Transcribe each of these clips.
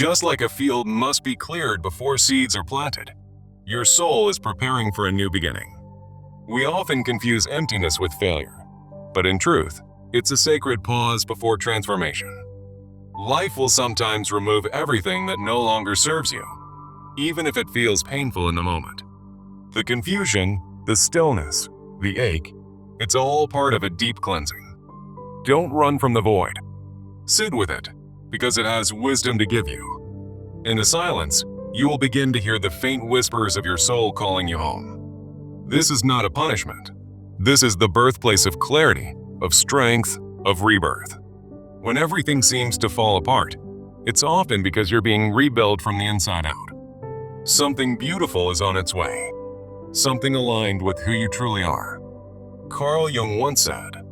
Just like a field must be cleared before seeds are planted, your soul is preparing for a new beginning. We often confuse emptiness with failure, but in truth, it's a sacred pause before transformation. Life will sometimes remove everything that no longer serves you, even if it feels painful in the moment. The confusion, the stillness, the ache, it's all part of a deep cleansing. Don't run from the void. Sit with it, because it has wisdom to give you. In the silence, you will begin to hear the faint whispers of your soul calling you home. This is not a punishment. This is the birthplace of clarity, of strength, of rebirth. When everything seems to fall apart, it's often because you're being rebuilt from the inside out. Something beautiful is on its way. Something aligned with who you truly are. Carl Jung once said,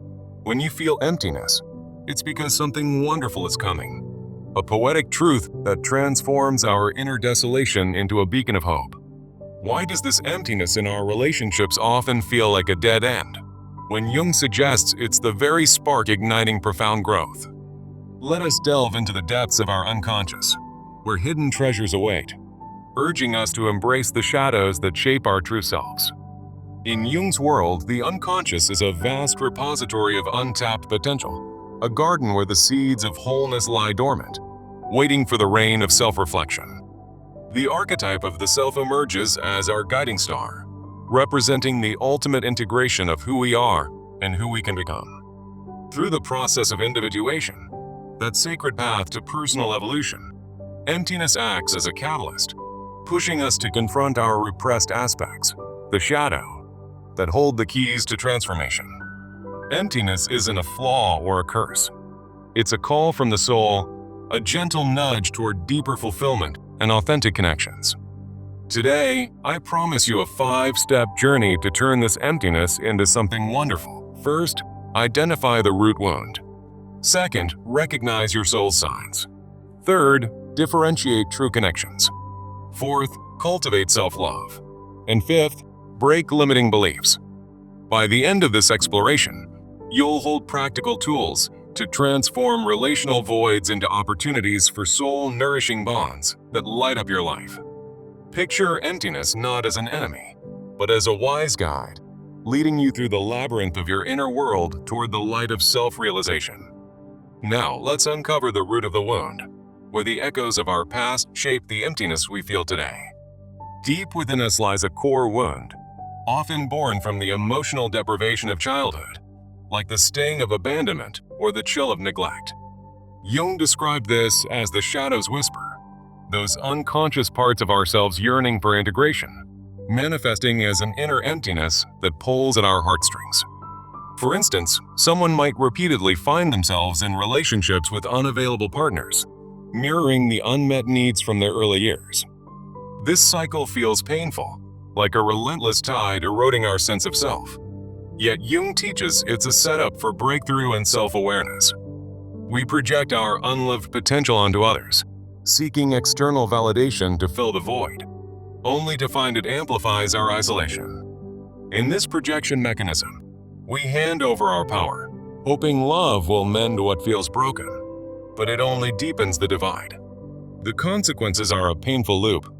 "When you feel emptiness, it's because something wonderful is coming." A poetic truth that transforms our inner desolation into a beacon of hope. Why does this emptiness in our relationships often feel like a dead end, when Jung suggests it's the very spark igniting profound growth? Let us delve into the depths of our unconscious, where hidden treasures await, urging us to embrace the shadows that shape our true selves. In Jung's world, the unconscious is a vast repository of untapped potential, a garden where the seeds of wholeness lie dormant, waiting for the rain of self-reflection. The archetype of the self emerges as our guiding star, representing the ultimate integration of who we are and who we can become. Through the process of individuation, that sacred path to personal evolution, emptiness acts as a catalyst, pushing us to confront our repressed aspects, the shadow, that hold the keys to transformation. Emptiness isn't a flaw or a curse. It's a call from the soul, a gentle nudge toward deeper fulfillment and authentic connections. Today, I promise you a 5-step journey to turn this emptiness into something wonderful. First, identify the root wound. Second, recognize your soul signs. Third, differentiate true connections. Fourth, cultivate self-love. And fifth, break limiting beliefs. By the end of this exploration, you'll hold practical tools to transform relational voids into opportunities for soul-nourishing bonds that light up your life. Picture emptiness not as an enemy, but as a wise guide, leading you through the labyrinth of your inner world toward the light of self-realization. Now, let's uncover the root of the wound, where the echoes of our past shape the emptiness we feel today. Deep within us lies a core wound, often born from the emotional deprivation of childhood, like the sting of abandonment or the chill of neglect. Jung described this as the shadow's whisper, those unconscious parts of ourselves yearning for integration, manifesting as an inner emptiness that pulls at our heartstrings. For instance, someone might repeatedly find themselves in relationships with unavailable partners, mirroring the unmet needs from their early years. This cycle feels painful, like a relentless tide eroding our sense of self. Yet Jung teaches it's a setup for breakthrough and self-awareness. We project our unlived potential onto others, seeking external validation to fill the void, only to find it amplifies our isolation. In this projection mechanism, we hand over our power, hoping love will mend what feels broken, but it only deepens the divide. The consequences are a painful loop.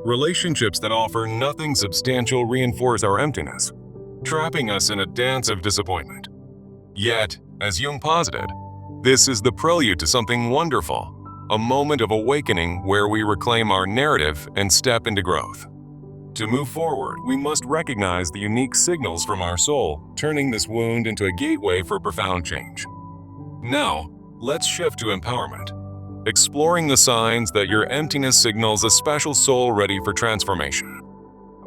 Relationships that offer nothing substantial reinforce our emptiness, trapping us in a dance of disappointment. Yet, as Jung posited, this is the prelude to something wonderful, a moment of awakening where we reclaim our narrative and step into growth. To move forward, we must recognize the unique signals from our soul, turning this wound into a gateway for profound change. Now, let's shift to empowerment, exploring the signs that your emptiness signals a special soul ready for transformation.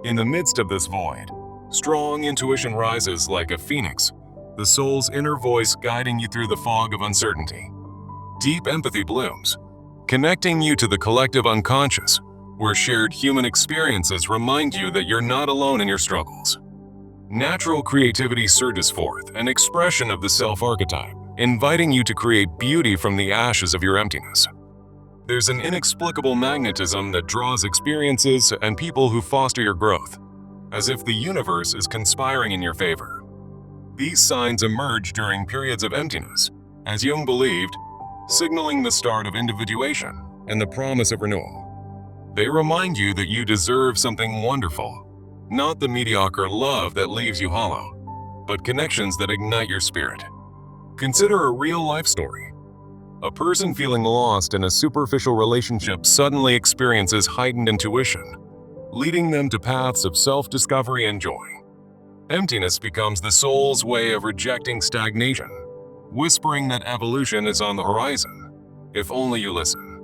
In the midst of this void, strong intuition rises like a phoenix, the soul's inner voice guiding you through the fog of uncertainty. Deep empathy blooms, connecting you to the collective unconscious, where shared human experiences remind you that you're not alone in your struggles. Natural creativity surges forth, an expression of the self-archetype, inviting you to create beauty from the ashes of your emptiness. There's an inexplicable magnetism that draws experiences and people who foster your growth, as if the universe is conspiring in your favor. These signs emerge during periods of emptiness, as Jung believed, signaling the start of individuation and the promise of renewal. They remind you that you deserve something wonderful, not the mediocre love that leaves you hollow, but connections that ignite your spirit. Consider a real-life story. A person feeling lost in a superficial relationship suddenly experiences heightened intuition, leading them to paths of self-discovery and joy. Emptiness becomes the soul's way of rejecting stagnation, whispering that evolution is on the horizon, if only you listen.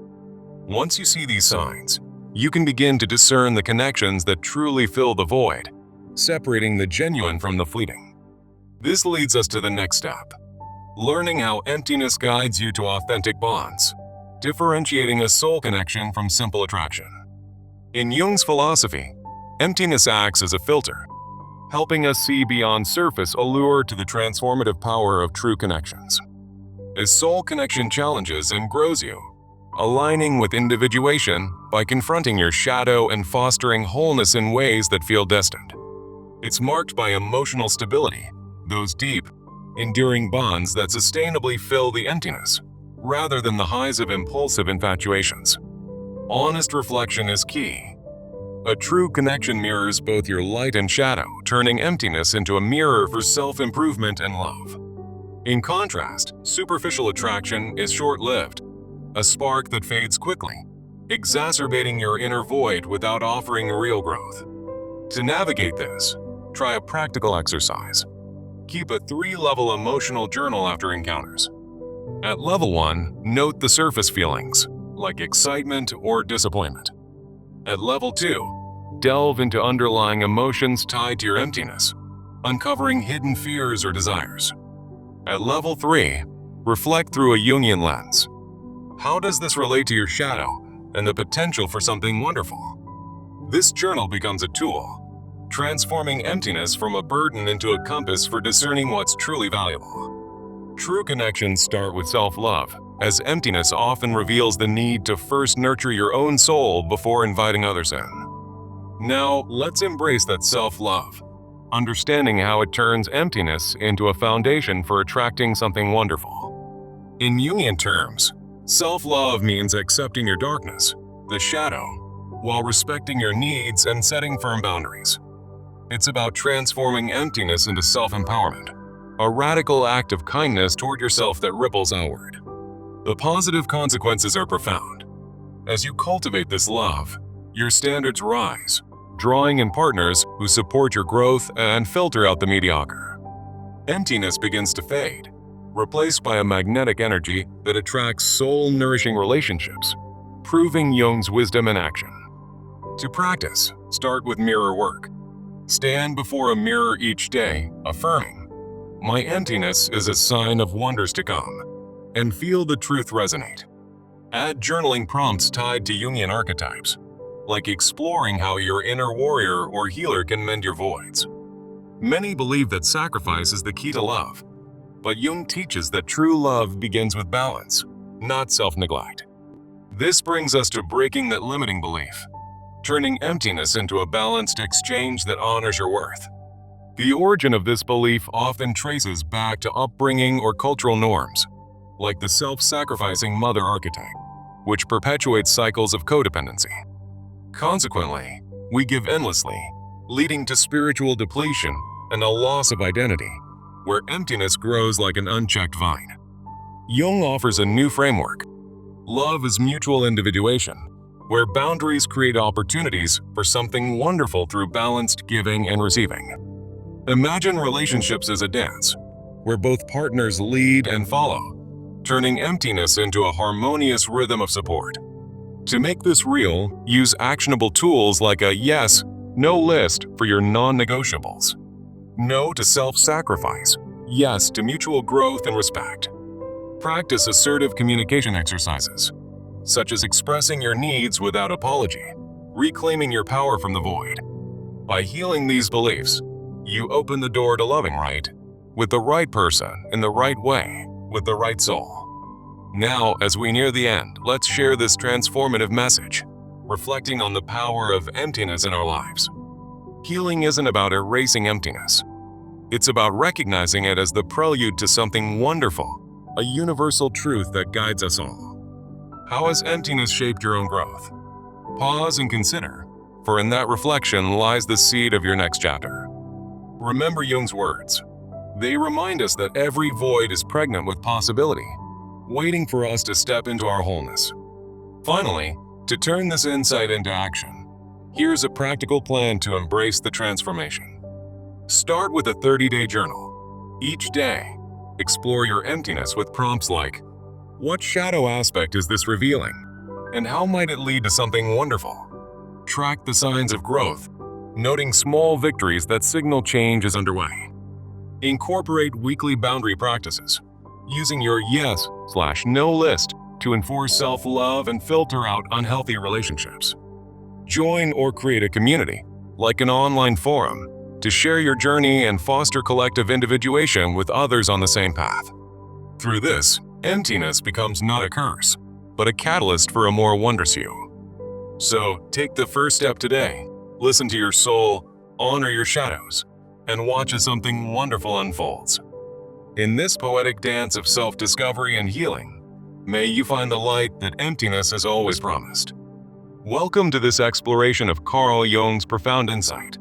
Once you see these signs, you can begin to discern the connections that truly fill the void, separating the genuine from the fleeting. This leads us to the next step, learning how emptiness guides you to authentic bonds, differentiating a soul connection from simple attraction. In Jung's philosophy, emptiness acts as a filter, helping us see beyond surface allure to the transformative power of true connections. As soul connection challenges and grows you, aligning with individuation by confronting your shadow and fostering wholeness in ways that feel distant. It's marked by emotional stability, those deep, enduring bonds that sustainably fill the emptiness, rather than the highs of impulsive infatuations. Honest reflection is key. A true connection mirrors both your light and shadow, turning emptiness into a mirror for self-improvement and love. In contrast, superficial attraction is short-lived, a spark that fades quickly, exacerbating your inner void without offering real growth. To navigate this, try a practical exercise. Keep a 3-level emotional journal after encounters. At level 1, note the surface feelings, like excitement or disappointment. At level 2, delve into underlying emotions tied to your emptiness, uncovering hidden fears or desires. At level 3, reflect through a Jungian lens. How does this relate to your shadow and the potential for something wonderful? This journal becomes a tool, transforming emptiness from a burden into a compass for discerning what's truly valuable. True connections start with self-love, as emptiness often reveals the need to first nurture your own soul before inviting others in. Now, let's embrace that self-love, understanding how it turns emptiness into a foundation for attracting something wonderful. In Jungian terms, self-love means accepting your darkness, the shadow, while respecting your needs and setting firm boundaries. It's about transforming emptiness into self-empowerment, a radical act of kindness toward yourself that ripples outward. The positive consequences are profound. As you cultivate this love, your standards rise, drawing in partners who support your growth and filter out the mediocre. Emptiness begins to fade, replaced by a magnetic energy that attracts soul-nourishing relationships, proving Jung's wisdom in action. To practice, start with mirror work. Stand before a mirror each day, affirming, "My emptiness is a sign of wonders to come," and feel the truth resonate. Add journaling prompts tied to Jungian archetypes, like exploring how your inner warrior or healer can mend your voids. Many believe that sacrifice is the key to love, but Jung teaches that true love begins with balance, not self-neglect. This brings us to breaking that limiting belief, turning emptiness into a balanced exchange that honors your worth. The origin of this belief often traces back to upbringing or cultural norms, like the self-sacrificing mother archetype, which perpetuates cycles of codependency. Consequently, we give endlessly, leading to spiritual depletion and a loss of identity, where emptiness grows like an unchecked vine. Jung offers a new framework. Love is mutual individuation, where boundaries create opportunities for something wonderful through balanced giving and receiving. Imagine relationships as a dance, where both partners lead and follow, turning emptiness into a harmonious rhythm of support. To make this real, use actionable tools like a yes/no list for your non-negotiables. No to self-sacrifice, yes to mutual growth and respect. Practice assertive communication exercises, such as expressing your needs without apology, reclaiming your power from the void. By healing these beliefs, you open the door to loving right, with the right person, in the right way, with the right soul. Now, as we near the end, let's share this transformative message, reflecting on the power of emptiness in our lives. Healing isn't about erasing emptiness. It's about recognizing it as the prelude to something wonderful, a universal truth that guides us all. How has emptiness shaped your own growth? Pause and consider, for in that reflection lies the seed of your next chapter. Remember Jung's words. They remind us that every void is pregnant with possibility, waiting for us to step into our wholeness. Finally, to turn this insight into action, here's a practical plan to embrace the transformation. Start with a 30-day journal. Each day, explore your emptiness with prompts like, what shadow aspect is this revealing? And how might it lead to something wonderful? Track the signs of growth, noting small victories that signal change is underway. Incorporate weekly boundary practices, using your yes/no list to enforce self-love and filter out unhealthy relationships. Join or create a community, like an online forum, to share your journey and foster collective individuation with others on the same path. Through this, emptiness becomes not a curse, but a catalyst for a more wondrous you. So, take the first step today. Listen to your soul, honor your shadows, and watch as something wonderful unfolds. In this poetic dance of self-discovery and healing, may you find the light that emptiness has always promised. Welcome to this exploration of Carl Jung's profound insight.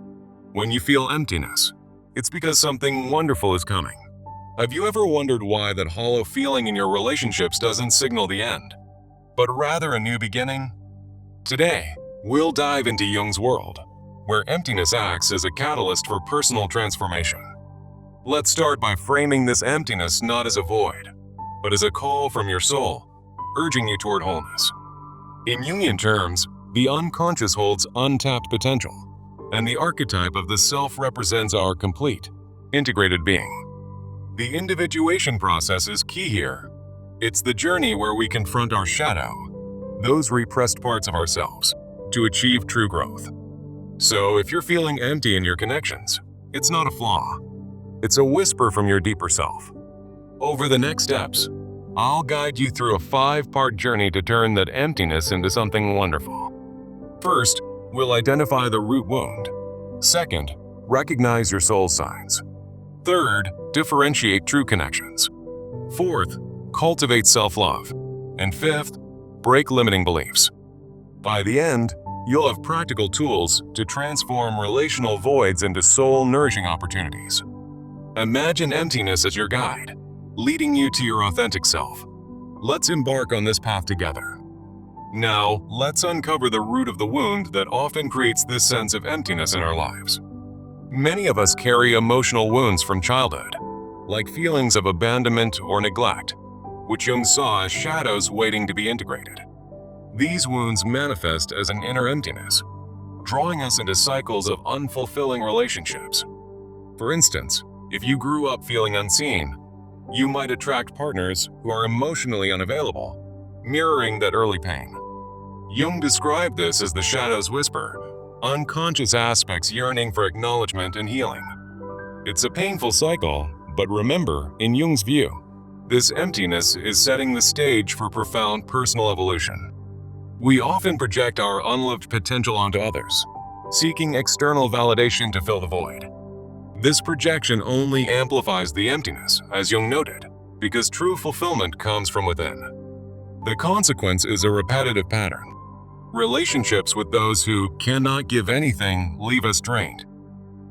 When you feel emptiness, it's because something wonderful is coming. Have you ever wondered why that hollow feeling in your relationships doesn't signal the end, but rather a new beginning? Today, we'll dive into Jung's world, where emptiness acts as a catalyst for personal transformation. Let's start by framing this emptiness not as a void, but as a call from your soul, urging you toward wholeness. In Jungian terms, the unconscious holds untapped potential, and the archetype of the self represents our complete, integrated being. The individuation process is key here. It's the journey where we confront our shadow, those repressed parts of ourselves, to achieve true growth. So if you're feeling empty in your connections, it's not a flaw. It's a whisper from your deeper self. Over the next steps, I'll guide you through a 5-part journey to turn that emptiness into something wonderful. First, we'll identify the root wound. Second, recognize your soul signs. Third, differentiate true connections. Fourth, cultivate self-love. And fifth, break limiting beliefs. By the end, you'll have practical tools to transform relational voids into soul-nourishing opportunities. Imagine emptiness as your guide, leading you to your authentic self. Let's embark on this path together. Now, let's uncover the root of the wound that often creates this sense of emptiness in our lives. Many of us carry emotional wounds from childhood, like feelings of abandonment or neglect, which Jung saw as shadows waiting to be integrated. These wounds manifest as an inner emptiness, drawing us into cycles of unfulfilling relationships. For instance, if you grew up feeling unseen, you might attract partners who are emotionally unavailable, mirroring that early pain. Jung described this as the shadow's whisper, unconscious aspects yearning for acknowledgement and healing. It's a painful cycle, but remember, in Jung's view, this emptiness is setting the stage for profound personal evolution. We often project our unloved potential onto others, seeking external validation to fill the void. This projection only amplifies the emptiness, as Jung noted, because true fulfillment comes from within. The consequence is a repetitive pattern. Relationships with those who cannot give anything leave us drained.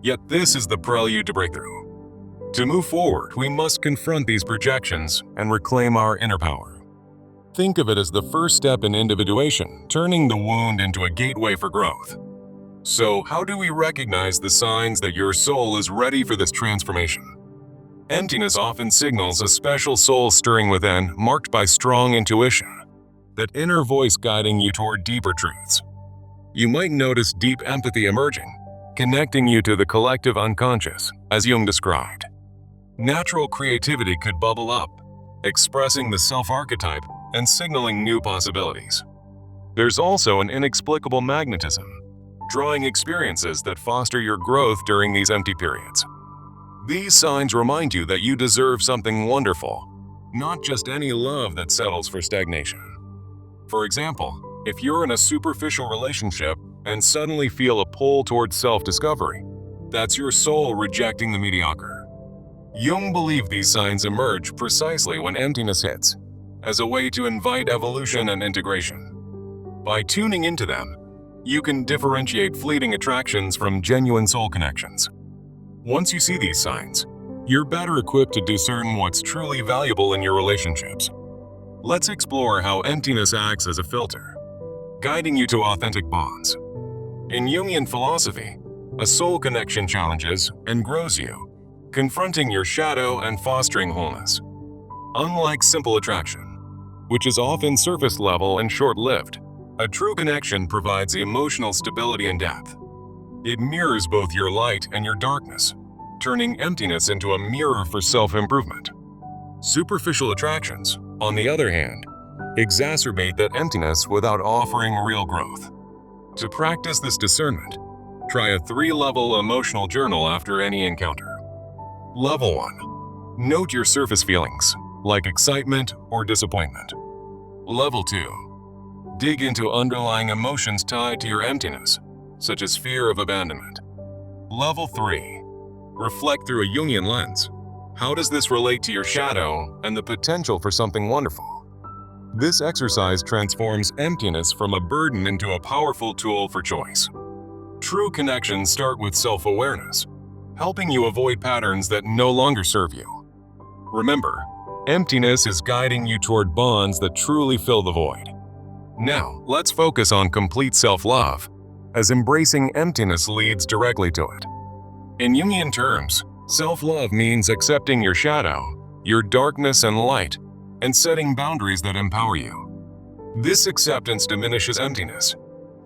Yet this is the prelude to breakthrough. To move forward, we must confront these projections and reclaim our inner power. Think of it as the first step in individuation, turning the wound into a gateway for growth. So, how do we recognize the signs that your soul is ready for this transformation? Emptiness often signals a special soul stirring within, marked by strong intuition, that inner voice guiding you toward deeper truths. You might notice deep empathy emerging, connecting you to the collective unconscious, as Jung described. Natural creativity could bubble up, expressing the self-archetype and signaling new possibilities. There's also an inexplicable magnetism, drawing experiences that foster your growth during these empty periods. These signs remind you that you deserve something wonderful, not just any love that settles for stagnation. For example, if you're in a superficial relationship and suddenly feel a pull towards self-discovery, that's your soul rejecting the mediocre. Jung believed these signs emerge precisely when emptiness hits, as a way to invite evolution and integration. By tuning into them, you can differentiate fleeting attractions from genuine soul connections. Once you see these signs, you're better equipped to discern what's truly valuable in your relationships. Let's explore how emptiness acts as a filter, guiding you to authentic bonds. In Jungian philosophy, a soul connection challenges and grows you, confronting your shadow and fostering wholeness. Unlike simple attraction, which is often surface level and short-lived, a true connection provides emotional stability and depth. It mirrors both your light and your darkness, turning emptiness into a mirror for self-improvement. Superficial attractions, on the other hand, exacerbate that emptiness without offering real growth. To practice this discernment, try a 3-level emotional journal after any encounter. Level 1. Note your surface feelings, like excitement or disappointment. Level 2. Dig into underlying emotions tied to your emptiness, such as fear of abandonment. Level 3. Reflect through a Jungian lens. How does this relate to your shadow and the potential for something wonderful? This exercise transforms emptiness from a burden into a powerful tool for choice. True connections start with self-awareness, helping you avoid patterns that no longer serve you. Remember, emptiness is guiding you toward bonds that truly fill the void. Now, let's focus on complete self-love, as embracing emptiness leads directly to it. In Jungian terms, self-love means accepting your shadow, your darkness and light, and setting boundaries that empower you. This acceptance diminishes emptiness,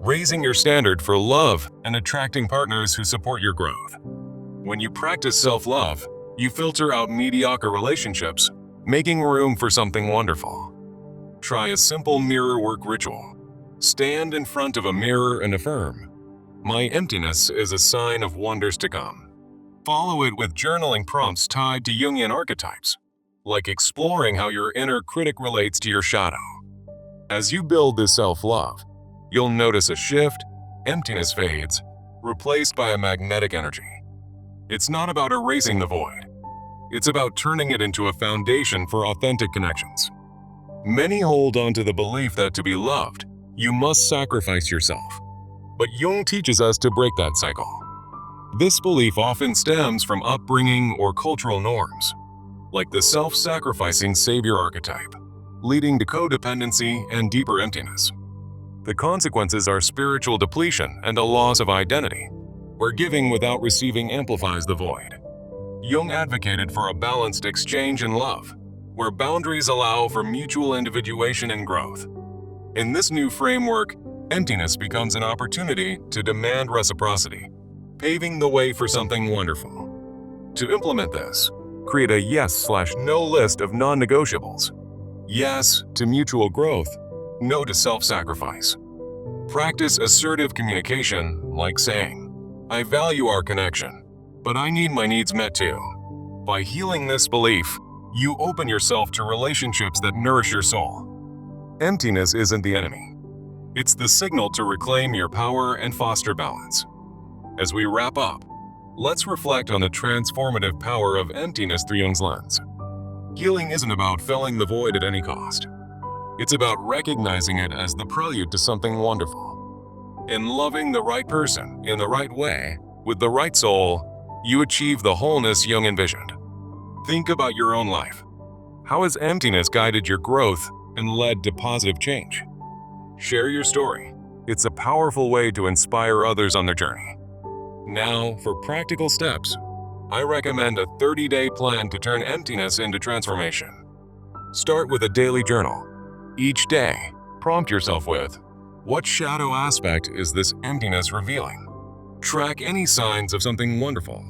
raising your standard for love and attracting partners who support your growth. When you practice self-love, you filter out mediocre relationships, making room for something wonderful. Try a simple mirror work ritual. Stand in front of a mirror and affirm, "My emptiness is a sign of wonders to come." Follow it with journaling prompts tied to Jungian archetypes, like exploring how your inner critic relates to your shadow. As you build this self-love, you'll notice a shift, emptiness fades, replaced by a magnetic energy. It's not about erasing the void. It's about turning it into a foundation for authentic connections. Many hold on to the belief that to be loved, you must sacrifice yourself. But Jung teaches us to break that cycle. This belief often stems from upbringing or cultural norms, like the self-sacrificing savior archetype, leading to codependency and deeper emptiness. The consequences are spiritual depletion and a loss of identity, where giving without receiving amplifies the void. Jung advocated for a balanced exchange in love, where boundaries allow for mutual individuation and growth. In this new framework, emptiness becomes an opportunity to demand reciprocity, paving the way for something wonderful. To implement this, create a yes/no list of non-negotiables. Yes to mutual growth, no to self-sacrifice. Practice assertive communication, like saying, "I value our connection, but I need my needs met too." By healing this belief, you open yourself to relationships that nourish your soul. Emptiness isn't the enemy. It's the signal to reclaim your power and foster balance. As we wrap up, let's reflect on the transformative power of emptiness through Jung's lens. Healing isn't about filling the void at any cost. It's about recognizing it as the prelude to something wonderful. In loving the right person in the right way, with the right soul, you achieve the wholeness Jung envisioned. Think about your own life. How has emptiness guided your growth and led to positive change? Share your story. It's a powerful way to inspire others on their journey. Now, for practical steps, I recommend a 30-day plan to turn emptiness into transformation. Start with a daily journal. Each day, prompt yourself with, what shadow aspect is this emptiness revealing? Track any signs of something wonderful,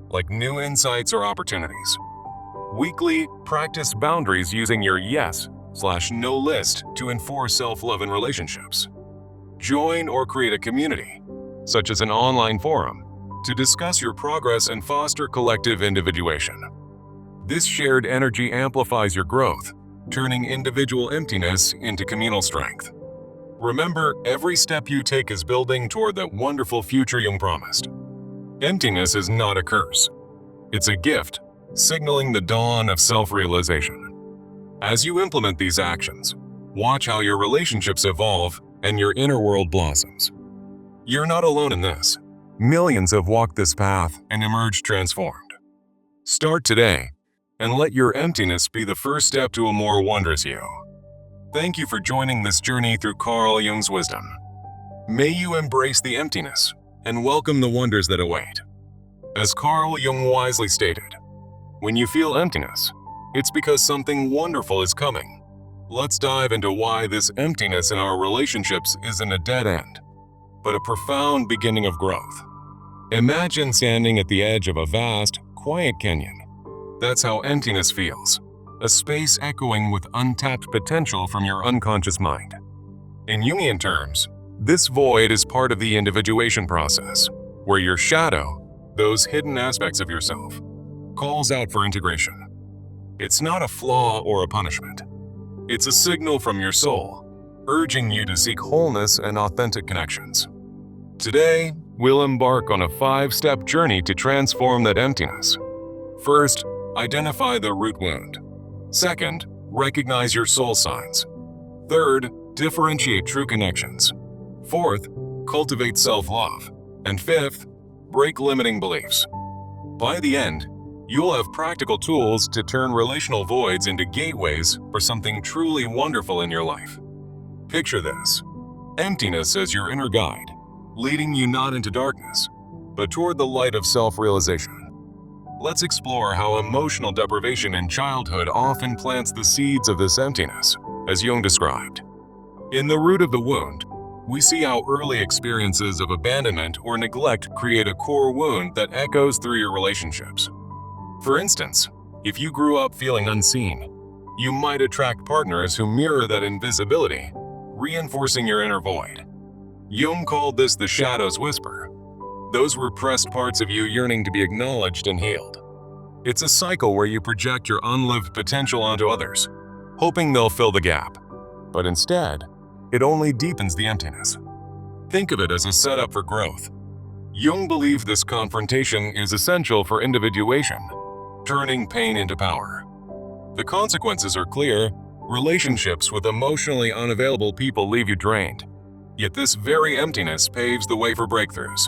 like new insights or opportunities. Weekly, practice boundaries using your yes/no list to enforce self-love in relationships. Join or create a community, such as an online forum, to discuss your progress and foster collective individuation. This shared energy amplifies your growth, turning individual emptiness into communal strength. Remember, every step you take is building toward that wonderful future Jung promised. Emptiness is not a curse. It's a gift, signaling the dawn of self-realization. As you implement these actions, watch how your relationships evolve and your inner world blossoms. You're not alone in this. Millions have walked this path and emerged transformed. Start today and let your emptiness be the first step to a more wondrous you. Thank you for joining this journey through Carl Jung's wisdom. May you embrace the emptiness and welcome the wonders that await. As Carl Jung wisely stated, when you feel emptiness, it's because something wonderful is coming. Let's dive into why this emptiness in our relationships isn't a dead end, but a profound beginning of growth. Imagine standing at the edge of a vast, quiet canyon. That's how emptiness feels, a space echoing with untapped potential from your unconscious mind. In Jungian terms, this void is part of the individuation process, where your shadow, those hidden aspects of yourself, calls out for integration. It's not a flaw or a punishment. It's a signal from your soul, urging you to seek wholeness and authentic connections. Today, we'll embark on a 5-step journey to transform that emptiness. First, identify the root wound. Second, recognize your soul signs. Third, differentiate true connections. Fourth, cultivate self-love. And fifth, break limiting beliefs. By the end, you'll have practical tools to turn relational voids into gateways for something truly wonderful in your life. Picture this: emptiness as your inner guide, leading you not into darkness, but toward the light of self-realization. Let's explore how emotional deprivation in childhood often plants the seeds of this emptiness, as Jung described. In the root of the wound, we see how early experiences of abandonment or neglect create a core wound that echoes through your relationships. For instance, if you grew up feeling unseen, you might attract partners who mirror that invisibility, reinforcing your inner void. Jung called this the shadow's whisper, those repressed parts of you yearning to be acknowledged and healed. It's a cycle where you project your unlived potential onto others, hoping they'll fill the gap. But instead, it only deepens the emptiness. Think of it as a setup for growth. Jung believed this confrontation is essential for individuation, turning pain into power. The consequences are clear. Relationships with emotionally unavailable people leave you drained. Yet this very emptiness paves the way for breakthroughs.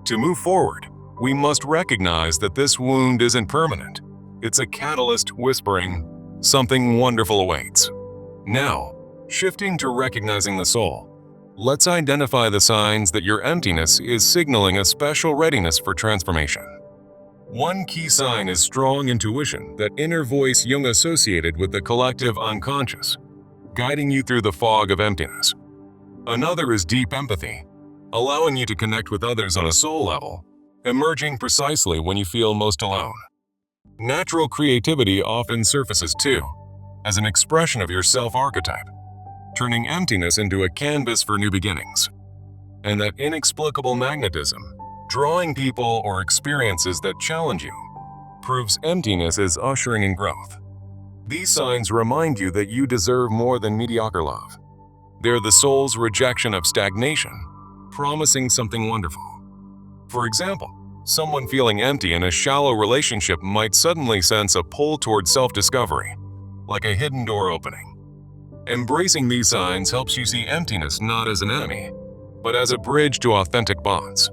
To move forward, we must recognize that this wound isn't permanent. It's a catalyst whispering, something wonderful awaits. Now, shifting to recognizing the soul, let's identify the signs that your emptiness is signaling a special readiness for transformation. One key sign is strong intuition, that inner voice Jung associated with the collective unconscious, guiding you through the fog of emptiness. Another is deep empathy, allowing you to connect with others on a soul level, emerging precisely when you feel most alone. Natural creativity often surfaces too, as an expression of your self-archetype, turning emptiness into a canvas for new beginnings. And that inexplicable magnetism, drawing people or experiences that challenge you, proves emptiness is ushering in growth. These signs remind you that you deserve more than mediocre love. They're the soul's rejection of stagnation, promising something wonderful. For example, someone feeling empty in a shallow relationship might suddenly sense a pull toward self-discovery, like a hidden door opening. Embracing these signs helps you see emptiness not as an enemy, but as a bridge to authentic bonds.